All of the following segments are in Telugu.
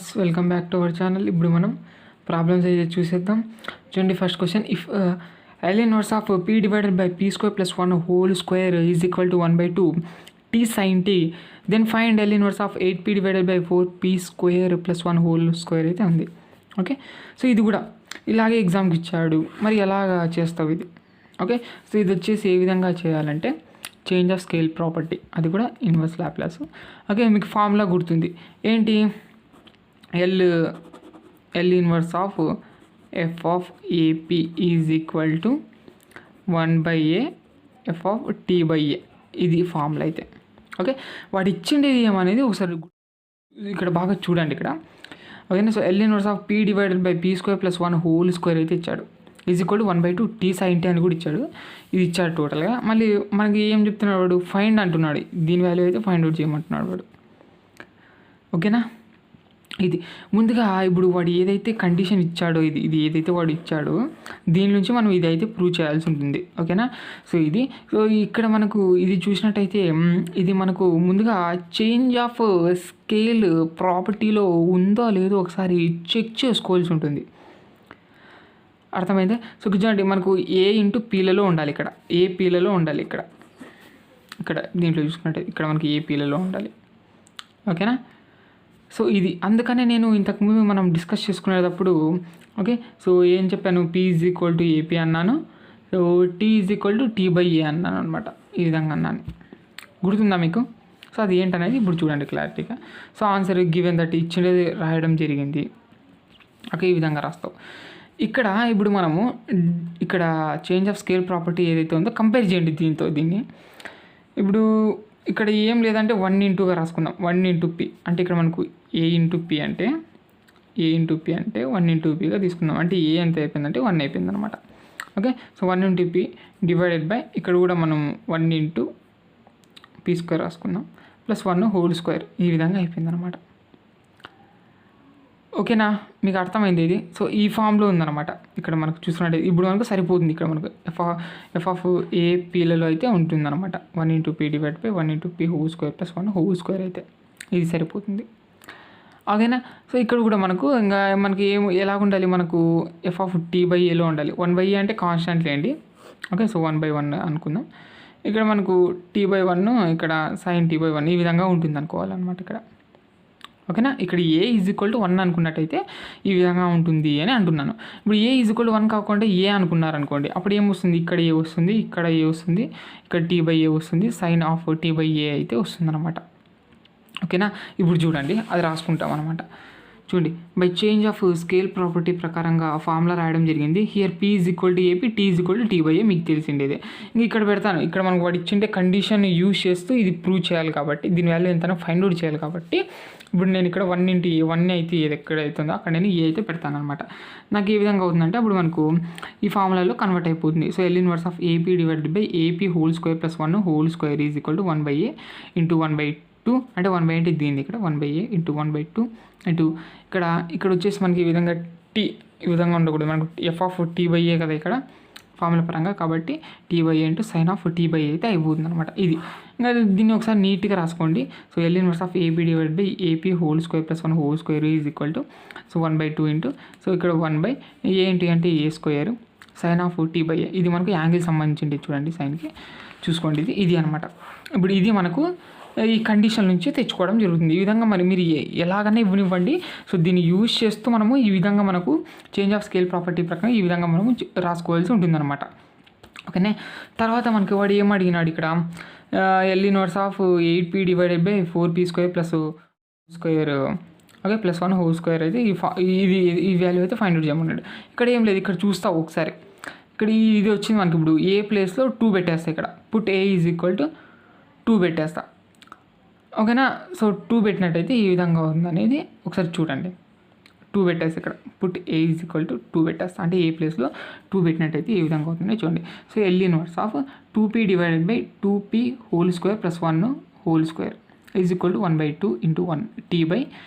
Viewers, welcome back to our channel. ఇప్పుడు మనం ప్రాబ్లమ్స్ అయితే చూసేద్దాం. చూడండి, first question. If L inverse of p divided by p square plus 1 whole square is equal to 1/2 t sin t, then find L inverse of 8p divided by 4p square plus 1 whole square అయితే ఉంది. ఓకే, సో ఇది కూడా ఇలాగే ఎగ్జామ్కి ఇచ్చాడు. మరి ఎలాగా చేస్తావు ఇది? ఓకే, సో ఇది వచ్చేసి ఏ విధంగా చేయాలంటే చేంజ్ ఆఫ్ స్కేల్ ప్రాపర్టీ, అది కూడా ఇన్వర్స్ లాప్లాస్. ఓకే, మీకు ఫార్ములా గుర్తుంది ఏంటి? L inverse of f of AP is equal to 1/a f of t by a. ఇది ఫార్ములా అయితే. ఓకే, వాడు ఇచ్చిండేది ఏమనేది ఒకసారి ఇక్కడ బాగా చూడండి ఇక్కడ. ఓకేనా, so L inverse of p divided by p square plus 1 whole square అయితే ఇచ్చాడు. Is equal to 1/2 t sin t అని కూడా ఇచ్చాడు. ఇది ఇచ్చాడు టోటల్గా. మళ్ళీ మనకి ఏం చెప్తున్నాడు వాడు? ఫైండ్ అంటున్నాడు. దీని వాల్యూ అయితే ఫైండ్ అవుట్ చేయమంటున్నాడు వాడు. ఓకేనా, ఇది ముందుగా ఇప్పుడు వాడు ఏదైతే కండిషన్ ఇచ్చాడో ఇది ఏదైతే వాడు ఇచ్చాడో దీని నుంచి మనం ఇది అయితే ప్రూవ్ చేయాల్సి ఉంటుంది. ఓకేనా, సో ఇక్కడ మనకు ఇది చూసినట్టయితే ఇది మనకు ముందుగా చేంజ్ ఆఫ్ స్కేల్ ప్రాపర్టీలో ఉందో లేదో ఒకసారి చెక్ చేసుకోవాల్సి ఉంటుంది. అర్థమైందే? సో చూడండి, మనకు ఏ ఇంటూ పీలలో ఉండాలి. ఇక్కడ ఏ పీలలో ఉండాలి. ఇక్కడ దీంట్లో చూసుకున్నట్టు ఇక్కడ మనకి ఏ పీలలో ఉండాలి. ఓకేనా, సో ఇది అందుకనే నేను ఇంతకుముందు మనం డిస్కస్ చేసుకునేటప్పుడు ఓకే, సో ఏం చెప్పాను? P is equal to AP అన్నాను. So T is equal to T by A అన్నాను అనమాట. ఈ విధంగా అన్నాను. గుర్తుందా మీకు? సో అది ఏంటనేది ఇప్పుడు చూడండి క్లారిటీగా. సో ఆన్సర్ గివెన్ దట్ ఇచ్చినది రాయడం జరిగింది. ఓకే, ఈ విధంగా రాస్తావు. ఇక్కడ ఇప్పుడు మనము ఇక్కడ చేంజ్ ఆఫ్ స్కేల్ ప్రాపర్టీ ఏదైతే ఉందో కంపేర్ చేయండి దీన్ని. ఇప్పుడు ఇక్కడ ఏం లేదంటే 1 ఇంటూగా రాసుకుందాం. 1 ఇంటూ పి అంటే ఇక్కడ మనకు ఏ ఇంటూ పి అంటే 1 ఇంటూ పిగా తీసుకుందాం. అంటే ఏ ఎంత అయిపోయిందంటే 1 అయిపోయింది అనమాట. Okay, so 1 into P divided by ఇక్కడ కూడా మనం 1 ఇంటూ పి స్క్వేర్ రాసుకుందాం ప్లస్ 1 హోల్ స్క్వేర్. ఈ విధంగా అయిపోయింది అనమాట. ఓకేనా, మీకు అర్థమైంది ఇది. సో ఈ ఫామ్లో ఉందన్నమాట. ఇక్కడ మనకు చూసుకున్నట్టు ఇప్పుడు మనకు సరిపోతుంది. ఇక్కడ మనకు ఎఫ్ ఆఫ్ ఏ పీలలో అయితే ఉంటుందన్నమాట. 1 into P divide by 1 into P whole square plus 1 whole square అయితే ఇది సరిపోతుంది. ఓకేనా, సో ఇక్కడ కూడా మనకు ఇంకా మనకి ఎలా ఉండాలి? మనకు ఎఫ్ ఆఫ్ టీ బై ఏలో ఉండాలి. 1/a అంటే కాన్స్టెంట్ లేండి. ఓకే, సో 1/1 అనుకుందాం. ఇక్కడ మనకు t/1 ఇక్కడ sin t/1 ఈ విధంగా ఉంటుంది అనుకోవాలన్నమాట ఇక్కడ. ఓకేనా, ఇక్కడ ఏ ఈజ్ ఈక్వల్ టు 1 అనుకున్నట్టయితే ఈ విధంగా ఉంటుంది అని అంటున్నాను. ఇప్పుడు ఏ ఈజ్ ఈక్వల్ టు 1 కాకుండా ఏ అనుకున్నారనుకోండి, అప్పుడు ఏమొస్తుంది? ఇక్కడ ఏ వస్తుంది, ఇక్కడ ఏ వస్తుంది, ఇక్కడ t/a వస్తుంది, సైన్ ఆఫ్ t/a అయితే వస్తుంది అనమాట. ఓకేనా, ఇప్పుడు చూడండి అది రాసుకుంటాం అనమాట. చూడండి, by change of scale property ప్రకారంగా ఫార్ములా రాయడం జరిగింది. Here P is equal to AP, T is equal to T/a మీకు తెలిసిండేదే. ఇంక ఇక్కడ పెడతాను. ఇక్కడ మనకు వాడు ఇచ్చిండే కండిషన్ యూజ్ చేస్తూ ఇది ప్రూవ్ చేయాలి కాబట్టి దీని వాల్యూ ఎంతనో ఫైండ్ అవుట్ చేయాలి కాబట్టి ఇప్పుడు నేను ఇక్కడ 1 ఇంటూ ఏ 1 అయితే ఏది ఎక్కడ అవుతుందో అక్కడ నేను ఏ అయితే పెడతాను అనమాట. నాకు ఏ విధంగా అవుతుందంటే అప్పుడు మనకు ఈ ఫార్ములాలో కన్వర్ట్ అయిపోతుంది. So L inverse of AP divided by AP whole square plus 1 whole square is equal to 1/a into 1/2 అంటే 1/a అంటే దీన్ని ఇక్కడ 1/a ఇంటూ 1/2 ఇంటూ ఇక్కడ వచ్చేసి మనకి ఈ విధంగా టీ ఈ విధంగా ఉండకూడదు. మనకు ఎఫ్ ఆఫ్ t/a కదా ఇక్కడ ఫార్ములా పరంగా, కాబట్టి t/a into sine of t/a అయితే అయిపోతుంది అనమాట. ఇది ఇంకా దీన్ని ఒకసారి నీట్గా రాసుకోండి. So L inverse of AP divide by AP whole square plus 1 whole square is equal to so 1/2 into so ఇక్కడ 1/a ఏంటి అంటే ఏ స్క్వేర్ సైన్ ఆఫ్ t/a. ఇది మనకు యాంగిల్ సంబంధించింది. చూడండి సైన్కి చూసుకోండి. ఇది అనమాట. ఇప్పుడు ఇది మనకు ఈ కండిషన్ నుంచి తెచ్చుకోవడం జరుగుతుంది. ఈ విధంగా మరి మీరు ఎలాగైనా ఇవ్వనివ్వండి. సో దీన్ని యూజ్ చేస్తూ మనము ఈ విధంగా మనకు చేంజ్ ఆఫ్ స్కేల్ ప్రాపర్టీ ప్రకారం ఈ విధంగా మనము రాసుకోవాల్సి ఉంటుందన్నమాట. ఓకేనే, తర్వాత మనకి వాడు ఏం అడిగినాడు ఇక్కడ? L inverse of 8p divided by 4p square plus square okay plus 1 whole square అయితే ఈ వాల్యూ అయితే ఫైండ్ అవుట్ చేయమన్నాడు. ఇక్కడ ఏం లేదు, ఇక్కడ చూస్తావు ఒకసారి. ఇక్కడ ఇది వచ్చింది మనకి. ఇప్పుడు ఏ ప్లేస్లో 2 పెట్టేస్తా. ఇక్కడ put a is equal to 2 పెట్టేస్తా. ఓకేనా, సో 2 పెట్టినట్టయితే ఈ విధంగా ఉందనేది ఒకసారి చూడండి. 2 పెట్టేసి ఇక్కడ put a is equal to 2 పెట్టేస్తా. అంటే ఏ ప్లేస్లో 2 పెట్టినట్టయితే ఈ విధంగా అవుతుంది చూడండి. So L inverse of 2p divided by 2p whole square plus 1 whole square is equal to 1/2 into 1 t by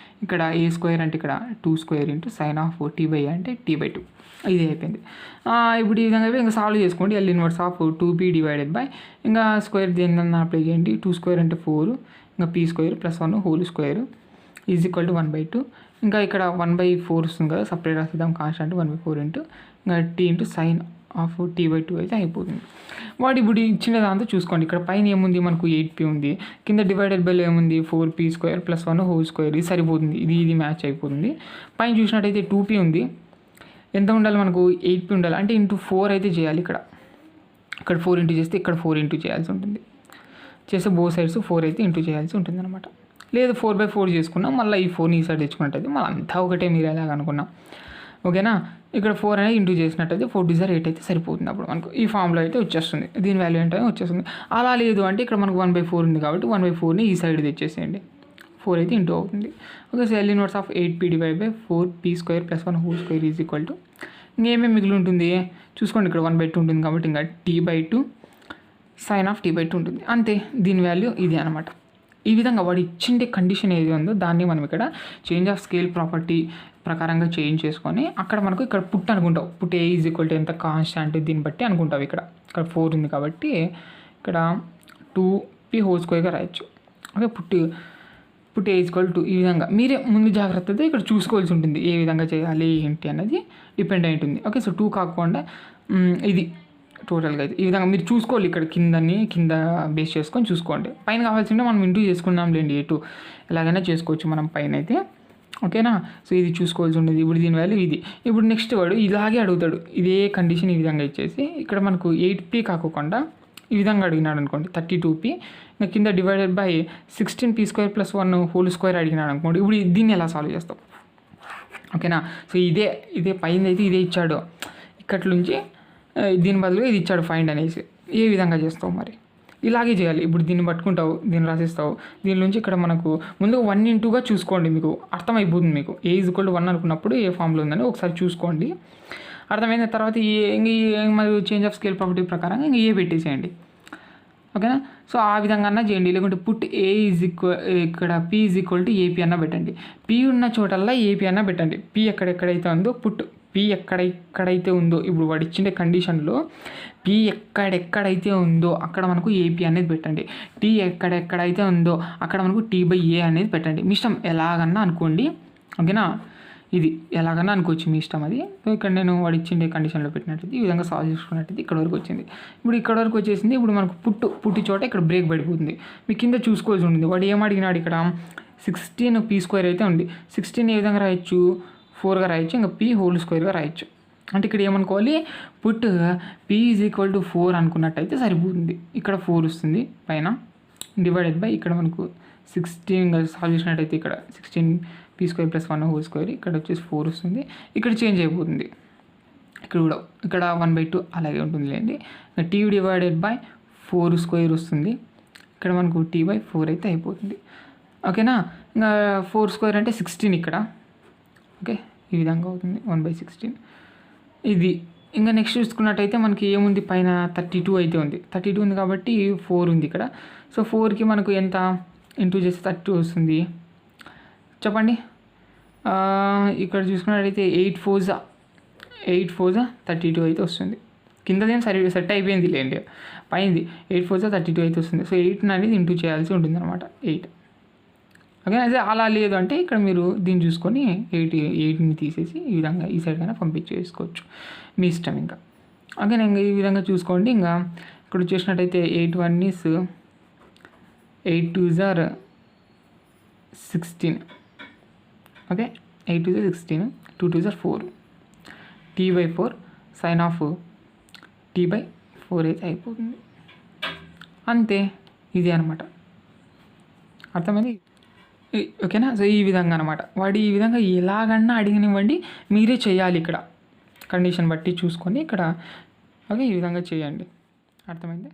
ఇక్కడ ఏ స్క్వేర్ అంటే ఇక్కడ 2 square into sine of t/a అంటే t/2. ఇది అయిపోయింది. ఇప్పుడు ఈ విధంగా ఇంకా సాల్వ్ చేసుకోండి. L inverse of 2p divided by ఇంకా స్క్వేర్ దేనికన్నా అప్లై చేయండి. 2 స్క్వేర్ అంటే 4 ఇంకా p square plus 1 whole square is equal to 1/2 ఇంకా ఇక్కడ 1/4 వస్తుంది కదా, సపరేట్ రాసిద్దాం కాన్స్టెంట్ 1/4 ఇంటూ ఇంకా టీ ఇంటూ సైన్ ఆఫ్ టీ/2 అయితే అయిపోతుంది. వాడు ఇప్పుడు ఇచ్చిన దాంతో చూసుకోండి, ఇక్కడ పైన ఏముంది మనకు 8p ఉంది, కింద డివైడెడ్ బై ఏముంది 4p² + 1 హోల్ స్క్వేర్, ఇది సరిపోతుంది, ఇది మ్యాచ్ అయిపోతుంది. పైన చూసినట్టయితే 2p ఉంది, ఎంత ఉండాలి మనకు 8p ఉండాలి, అంటే ఇంటూ 4 అయితే చేయాలి. ఇక్కడ 4 ఇంటూ చేస్తే ఇక్కడ 4 ఇంటూ చేయాల్సి ఉంటుంది, చేస్తే బో సైడ్స్ 4 అయితే ఇంటూ చేయాల్సి ఉంటుంది అనమాట. లేదు 4/4 చేసుకున్నాం, మళ్ళీ ఈ 4ని ఈ సైడ్ తెచ్చుకున్నట్టయితే మళ్ళీ అంతా ఒకటే, మీరు ఎలాగ అనుకున్నాం. ఓకేనా, ఇక్కడ 4 అనేది ఇంటూ చేసినట్టయితే 4 8 అయితే సరిపోతుంది. అప్పుడు మనకు ఈ ఫామ్లో అయితే వచ్చేస్తుంది, దీని వాల్యూ ఏంటో వచ్చేస్తుంది. అలా లేదు అంటే ఇక్కడ మనకు 1/4 ఉంది కాబట్టి 1/4ని ఈ సైడ్ తెచ్చేసేయండి, 4 అయితే ఇంటూ అవుతుంది. Okay, so L inverse of 8p / 4p² + 1 whole square is equal to ఇంకేమేమి మిగిలి ఉంటుంది చూసుకోండి. ఇక్కడ 1/2 ఉంటుంది కాబట్టి ఇంకా t/2 సైన్ ఆఫ్ t/2 ఉంటుంది, అంతే. దీని వాల్యూ ఇది అనమాట. ఈ విధంగా వాడు ఇచ్చిండే కండిషన్ ఏది ఉందో దాన్ని మనం ఇక్కడ చేంజ్ ఆఫ్ స్కేల్ ప్రాపర్టీ ప్రకారంగా చేంజ్ చేసుకొని అక్కడ మనకు ఇక్కడ పుట్ అనుకుంటావు, put a is equal to ఎంత కాన్స్టాంట్ దీన్ని బట్టి అనుకుంటావు. ఇక్కడ 4 ఉంది కాబట్టి ఇక్కడ 2p హోల్ స్క్వేర్గా రాయొచ్చు. Okay, put a is equal to ఈ విధంగా మీరే ముందు జాగ్రత్తగా ఇక్కడ చూసుకోవాల్సి ఉంటుంది, ఏ విధంగా చేయాలి ఏంటి అనేది డిపెండ్ అయి ఉంటుంది. ఓకే, సో 2 కాకుండా ఇది టోటల్గా అయితే ఈ విధంగా మీరు చూసుకోవాలి. ఇక్కడ కింద బేస్ చేసుకొని చూసుకోండి. పైన కావాల్సింటే మనం ఇంటూ చేసుకున్నాం లేండి, ఎటు ఎలాగైనా చేసుకోవచ్చు మనం పైన అయితే. ఓకేనా, సో ఇది చూసుకోవాల్సి ఉంటుంది. ఇప్పుడు దీని వాల్యూ ఇది. ఇప్పుడు నెక్స్ట్ వాడు ఇలాగే అడుగుతాడు, ఇదే కండిషన్ ఈ విధంగా ఇచ్చేసి ఇక్కడ మనకు 8p కాకుండా ఈ విధంగా అడిగినాడు అనుకోండి 32p, ఇంకా కింద divided by 16p² + 1 whole square అడిగినాడు అనుకోండి. ఇప్పుడు దీన్ని ఎలా సాల్వ్ చేస్తాం? ఓకేనా, సో ఇదే పైన అయితే ఇదే ఇచ్చాడు, ఇక్కడ నుంచి దీని బదులుగా ఇది ఇచ్చాడు ఫైండ్ అనేసి. ఏ విధంగా చేస్తావు మరి? ఇలాగే చేయాలి. ఇప్పుడు దీన్ని పట్టుకుంటావు, దీన్ని రాసిస్తావు, దీని నుంచి ఇక్కడ మనకు ముందు 1 ఇంటూగా చూసుకోండి, మీకు అర్థమైపోతుంది. మీకు ఏ ఈజ్ ఈక్వల్ టు 1 అనుకున్నప్పుడు ఏ ఫామ్లో ఉందని ఒకసారి చూసుకోండి, అర్థమైన తర్వాత మరియు చేంజ్ ఆఫ్ స్కేల్ ప్రాపర్టీ ప్రకారం ఇంకా ఏ పెట్టేసేయండి. ఓకేనా, సో ఆ విధంగా చేయండి. లేకుంటే పుట్ ఏ ఈజ్ ఈక్వల్ ఇక్కడ p is equal to AP అన్న పెట్టండి, p ఉన్న చోటల్లా ఏపీ అన్న పెట్టండి. p ఎక్కడెక్కడైతే ఉందో p ఎక్కడెక్కడైతే ఉందో ఇప్పుడు వాడు ఇచ్చిన కండిషన్లో p ఎక్కడెక్కడైతే ఉందో అక్కడ మనకు ఏపీ అనేది పెట్టండి, t ఎక్కడెక్కడైతే ఉందో అక్కడ మనకు t/a అనేది పెట్టండి. మీ ఇష్టం ఎలాగన్నా అనుకోండి. ఓకేనా, ఇది ఎలాగన్నా అనుకోవచ్చు, మీ ఇష్టం అది. సో ఇక్కడ నేను వాడు ఇచ్చిండే కండిషన్లో పెట్టినట్టయితే ఈ విధంగా సాల్వ్ చేసుకున్నట్టయితే ఇక్కడ వరకు వచ్చింది. ఇప్పుడు ఇక్కడ వరకు వచ్చేసింది. ఇప్పుడు మనకు పుట్టి చోట ఇక్కడ బ్రేక్ పడిపోతుంది. మీ కింద చూసుకోవాల్సి ఉంటుంది. వాడు ఏం అడిగినాడు ఇక్కడ 16p² అయితే ఉంది. 16 ఏ విధంగా రాయొచ్చు? 4గా రాయొచ్చు, ఇంకా p హోల్ స్క్వేర్గా రాయొచ్చు. అంటే ఇక్కడ ఏమనుకోవాలి, put p is equal to 4 అనుకున్నట్టయితే సరిపోతుంది. ఇక్కడ 4 వస్తుంది పైన, డివైడెడ్ బై ఇక్కడ మనకు 16 సాల్వ్ చేసినట్టయితే ఇక్కడ 16p² + 1 హోల్ స్క్వేర్, ఇక్కడ వచ్చేసి 4 వస్తుంది. ఇక్కడ చేంజ్ అయిపోతుంది, ఇక్కడ 1/2 అలాగే ఉంటుంది లేండి. t డివైడెడ్ బై 4² వస్తుంది. ఇక్కడ మనకు t/4 అయితే అయిపోతుంది. ఓకేనా, ఇంకా 4² అంటే 16 ఇక్కడ. ఓకే, ఈ విధంగా అవుతుంది 1/16. ఇది ఇంకా నెక్స్ట్ చూసుకున్నట్టయితే మనకి ఏముంది, పైన 32 అయితే ఉంది. 32 ఉంది కాబట్టి 4 ఉంది ఇక్కడ. సో 4కి మనకు ఎంత ఇంటూ చేస్తే 32 వస్తుంది చెప్పండి. ఇక్కడ చూసుకున్నట్టయితే 8 4 32 అయితే వస్తుంది. కిందదేం సెట్ అయిపోయింది లేండి, పైంది 8 4 32 అయితే వస్తుంది. సో 8 అనేది ఇంటూ చేయాల్సి ఉంటుంది అనమాట, 8. ఓకే, అదే అలా లేదు అంటే ఇక్కడ మీరు దీన్ని చూసుకొని 8ని తీసేసి ఈ విధంగా ఈ సైడ్ కన్నా పంపించేసుకోవచ్చు, మీ ఇష్టం ఇంకా. ఓకే, ఇంకా ఈ విధంగా చూసుకోండి. ఇంకా ఇక్కడ చూసినట్టయితే 8 1 is 8 2s are 16. Okay, 8 2s are 16, 2 2s are 4, t/4 sine of t/4 అయితే అయిపోతుంది. అంతే, ఇది అనమాట. అర్థమైంది? ఓకేనా, సో ఈ విధంగా అనమాట. వాడు ఈ విధంగా ఎలాగన్నా అడిగినివ్వండి, మీరే చేయాలి. ఇక్కడ కండిషన్ బట్టి చూసుకొని ఇక్కడ ఓకే ఈ విధంగా చేయండి. అర్థమైంది?